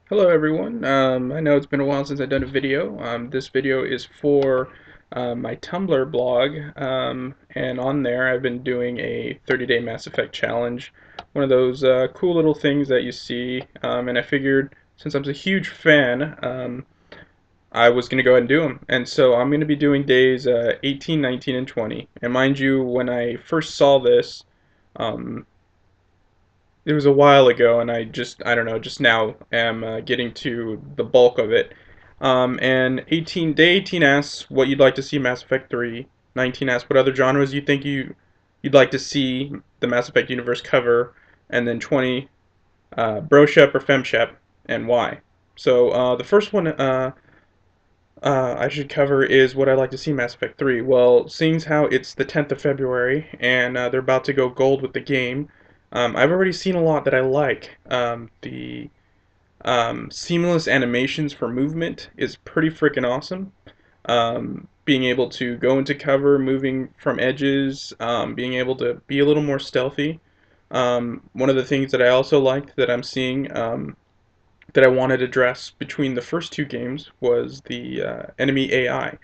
Hello everyone. I know it's been a while since I've done a video. This video is for my Tumblr blog, and on there I've been doing a 30-day Mass Effect challenge, one of those cool little things that you see, and I figured since I'm a huge fan, I was going to go ahead and do them. And so I'm going to be doing days 18, 19, and 20. And mind you, when I first saw this, um, it was a while ago, and I don't know, just now am getting to the bulk of it. And day 18 asks what you'd like to see Mass Effect 3. 19 asks what other genres you think you'd like to see the Mass Effect universe cover, and then 20, Broshep or Femshep, and why. So the first one I should cover is what I'd like to see Mass Effect 3. Well, seeing how it's the 10th of February and they're about to go gold with the game, I've already seen a lot that I like. The seamless animations for movement is pretty freaking awesome. Being able to go into cover, moving from edges, being able to be a little more stealthy. One of the things that I also liked that I'm seeing that I wanted to address between the first two games was the enemy AI.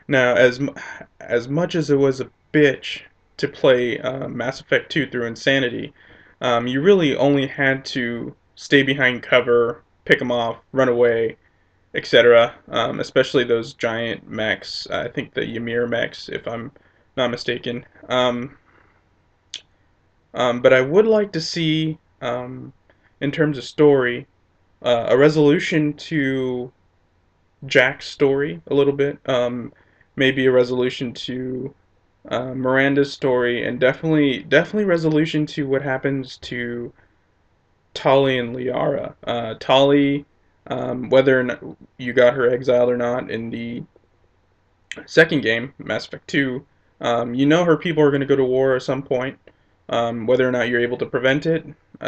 Now, as much as it was a bitch to play Mass Effect 2 through Insanity, you really only had to stay behind cover, pick them off, run away, etc. Especially those giant mechs. I think the Ymir mechs, if I'm not mistaken. But I would like to see, in terms of story, a resolution to Jack's story a little bit. Maybe a resolution to Miranda's story, and definitely resolution to what happens to Tali and Liara. Tali, whether or not you got her exiled or not in the second game, Mass Effect 2, you know her people are going to go to war at some point. Whether or not you're able to prevent it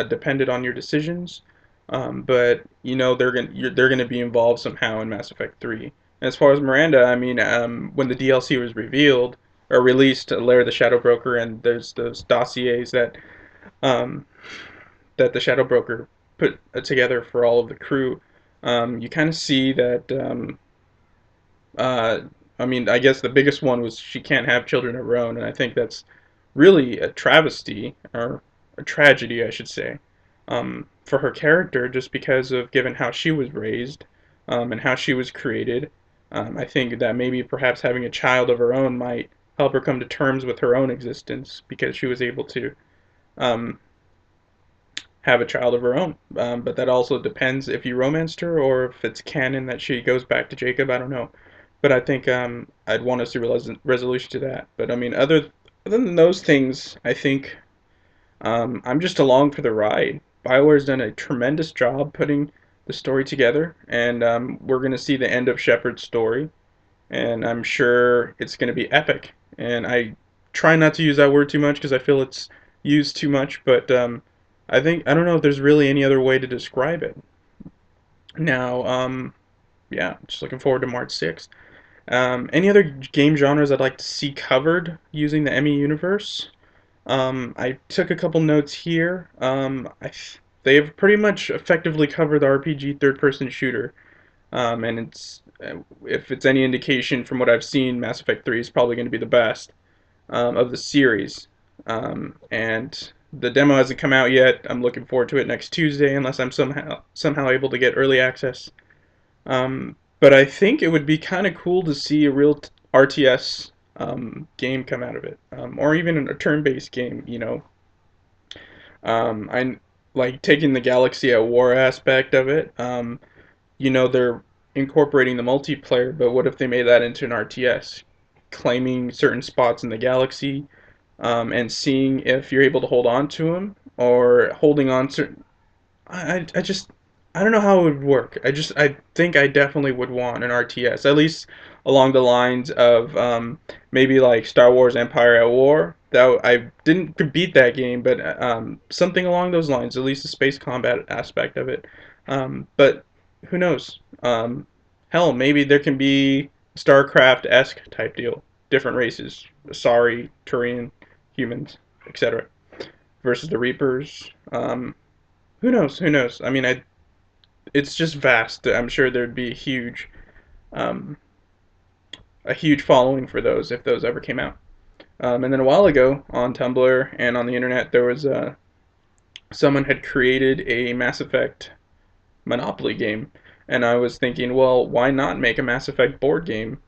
depended on your decisions. But you know they're gonna be involved somehow in Mass Effect 3. As far as Miranda, I mean, when the DLC was revealed or released, Lair of the Shadow Broker, and there's those dossiers um, that the Shadow Broker put together for all of the crew. You kind of see that. Uh, I mean, I guess the biggest one was she can't have children of her own, and I think that's really a travesty or a tragedy, I should say, for her character, just because of given how she was raised and how she was created. I think that maybe perhaps having a child of her own might help her come to terms with her own existence because she was able to um, have a child of her own. But that also depends if you romanced her or if it's canon that she goes back to Jacob. I don't know. But I think I'd want to see a resolution to that. But I mean, other than those things, I think I'm just along for the ride. BioWare's done a tremendous job putting the story together, and we're going to see the end of Shepard's story, and I'm sure it's going to be epic. And I try not to use that word too much because I feel it's used too much, but I don't know if there's really any other way to describe it. Now, yeah, just looking forward to March 6th. Any other game genres I'd like to see covered using the ME universe? I took a couple notes here. They've pretty much effectively covered the RPG third-person shooter, and if it's any indication from what I've seen, Mass Effect 3 is probably going to be the best of the series. And the demo hasn't come out yet. I'm looking forward to it next Tuesday, unless I'm somehow able to get early access. But I think it would be kind of cool to see a real RTS game come out of it, or even a turn-based game. I like taking the Galaxy at War aspect of it. They're incorporating the multiplayer, but what if they made that into an RTS, claiming certain spots in the galaxy, and seeing if you're able to hold on to them or holding on to. I just I don't know how it would work. I think I definitely would want an RTS, at least along the lines of maybe like Star Wars Empire at War. That I didn't beat that game, but something along those lines, at least the space combat aspect of it. But who knows? Hell, maybe there can be StarCraft-esque type deal, different races, Asari, Turian, humans, etc., versus the Reapers. Who knows? Who knows? I mean, it's just vast. I'm sure there'd be um, a huge following for those if those ever came out. And then a while ago on Tumblr and on the internet, there was someone had created a Mass Effect Monopoly game, and I was thinking, well, why not make a Mass Effect board game?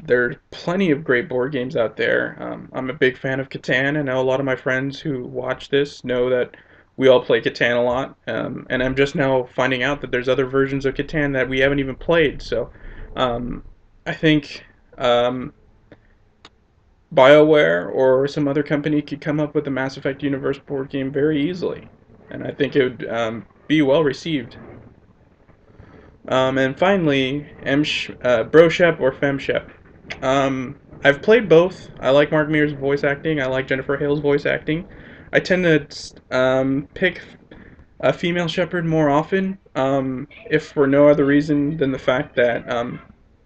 There are plenty of great board games out there. I'm a big fan of Catan. I know a lot of my friends who watch this know that we all play Catan a lot, and I'm just now finding out that there's other versions of Catan that we haven't even played. So um, I think BioWare or some other company could come up with a Mass Effect universe board game very easily, and I think it would be well received. And finally, Broshep or Femshep. I've played both. I like Mark Mears' voice acting. I like Jennifer Hale's voice acting. I tend to pick a female shepherd more often, if for no other reason than the fact that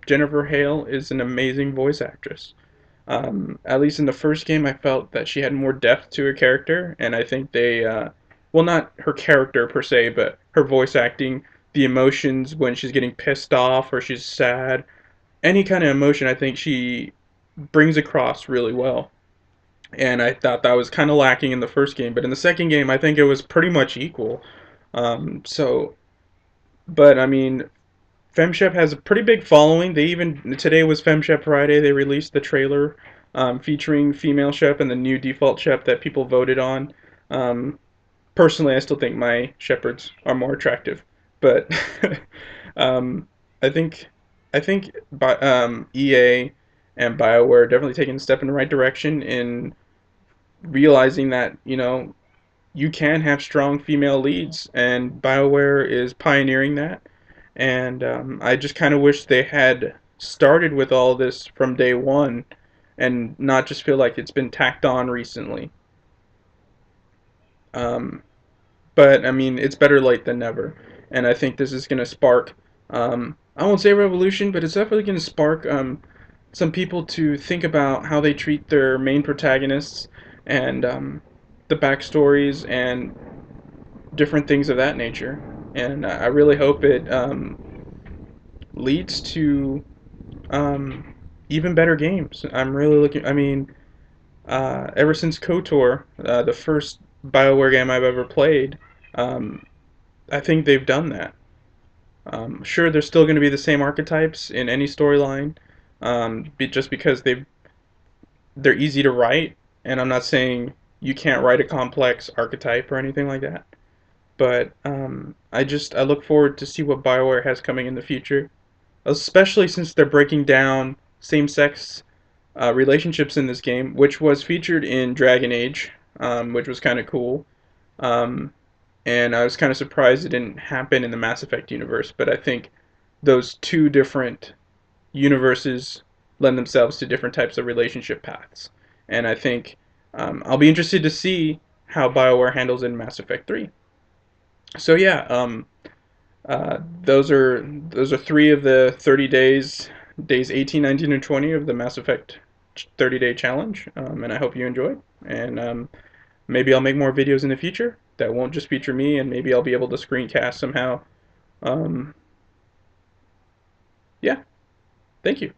Jennifer Hale is an amazing voice actress. At least in the first game, I felt that she had more depth to her character, and I think well, not her character per se, but her voice acting, the emotions when she's getting pissed off or she's sad, any kind of emotion, I think she brings across really well. And I thought that was kind of lacking in the first game, but in the second game, I think it was pretty much equal. So, but I mean, FemShep has a pretty big following. They even today was FemShep Friday. They released the trailer featuring female Shep and the new default Shep that people voted on. Um, Personally, I still think my shepherds are more attractive, but um, I think EA and BioWare are definitely taking a step in the right direction in realizing that you can have strong female leads, and BioWare is pioneering that. And I just kind of wish they had started with all this from day one and not just feel like it's been tacked on recently. Um, but I mean, it's better late than never. And I think this is going to spark, I won't say revolution, but it's definitely going to spark some people to think about how they treat their main protagonists and the backstories and different things of that nature. And I really hope it leads to even better games. I'm really looking. I mean, ever since KOTOR, the first BioWare game I've ever played, um, I think they've done that. Sure, there's still going to be the same archetypes in any storyline, just because they're easy to write, and I'm not saying you can't write a complex archetype or anything like that. But I look forward to see what BioWare has coming in the future, especially since they're breaking down same-sex relationships in this game, which was featured in Dragon Age, which was kind of cool. Um, and I was kind of surprised it didn't happen in the Mass Effect universe, but I think those two different universes lend themselves to different types of relationship paths. And I think I'll be interested to see how BioWare handles it in Mass Effect 3. So yeah, those are three of the 30 days 18, 19, and 20 of the Mass Effect 30-day challenge, and I hope you enjoyed. And maybe I'll make more videos in the future that won't just feature me, and maybe I'll be able to screencast somehow. Um, yeah, thank you.